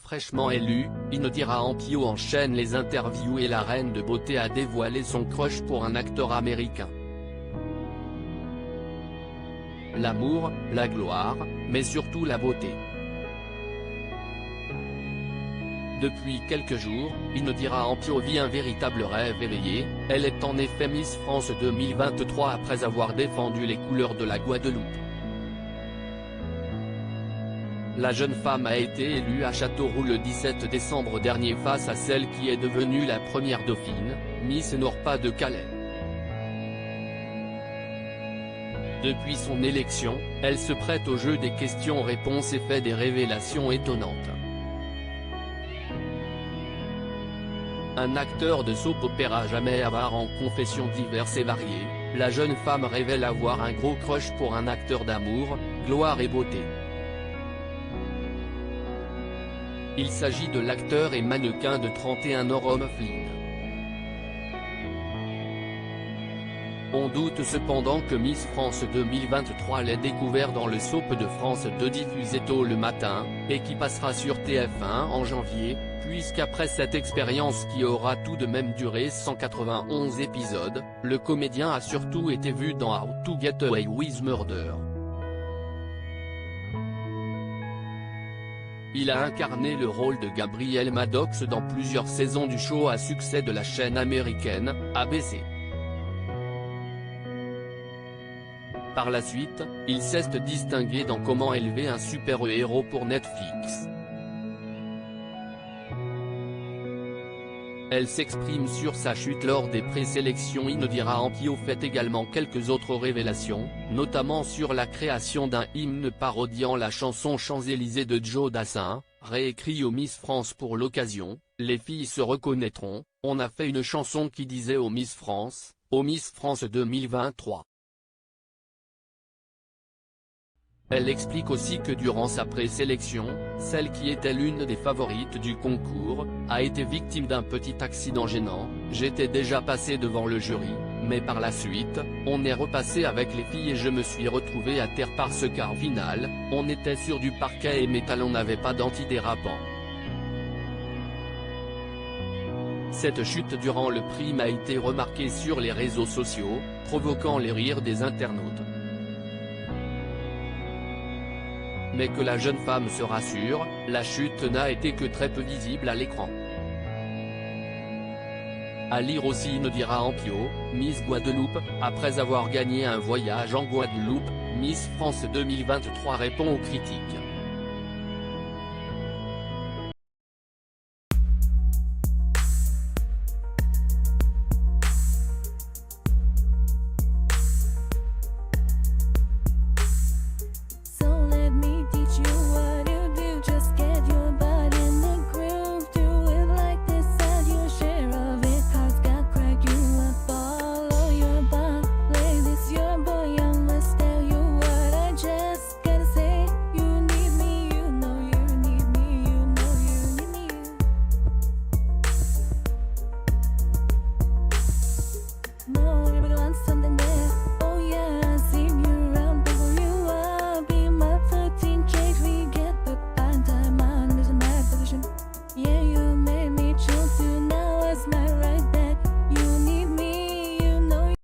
fraîchement élue, Indira Ampio enchaîne les interviews et la reine de beauté a dévoilé son crush pour un acteur américain. L'amour, la gloire, mais surtout la beauté. Depuis quelques jours, Indira Ampio vit un véritable rêve éveillé, elle est en effet Miss France 2023 après avoir défendu les couleurs de la Guadeloupe. La jeune femme a été élue à Châteauroux le 17 décembre dernier face à celle qui est devenue la première dauphine, Miss Norpa de Calais. Depuis son élection, elle se prête au jeu des questions-réponses et fait des révélations étonnantes. Un acteur de soap opéra jamais avare en confessions diverses et variées, la jeune femme révèle avoir un gros crush pour un acteur d'amour, gloire et beauté. Il s'agit de l'acteur et mannequin de 31 ans Rome Flynn. On doute cependant que Miss France 2023 l'ait découvert dans le soap de France 2 diffusé tôt le matin, et qui passera sur TF1 en janvier, puisqu'après cette expérience qui aura tout de même duré 191 épisodes, le comédien a surtout été vu dans How to Get Away with Murder. Il a incarné le rôle de Gabriel Maddox dans plusieurs saisons du show à succès de la chaîne américaine, ABC. Par la suite, il s'est distingué dans Comment élever un super-héros pour Netflix. Elle s'exprime sur sa chute lors des présélections. Indira Ampio fait également quelques autres révélations, notamment sur la création d'un hymne parodiant la chanson Champs-Élysées de Joe Dassin, réécrit au Miss France pour l'occasion. Les filles se reconnaîtront, on a fait une chanson qui disait au Miss France 2023. Elle explique aussi que durant sa présélection, celle qui était l'une des favorites du concours, a été victime d'un petit accident gênant. J'étais déjà passé devant le jury, mais par la suite, on est repassé avec les filles et je me suis retrouvé à terre parce qu'au final, on était sur du parquet et métal, on n'avait pas d'antidérapant. Cette chute durant le prime a été remarquée sur les réseaux sociaux, provoquant les rires des internautes. Mais que la jeune femme se rassure, la chute n'a été que très peu visible à l'écran. À lire aussi Indira Ampio, Miss Guadeloupe, après avoir gagné un voyage en Guadeloupe, Miss France 2023 répond aux critiques.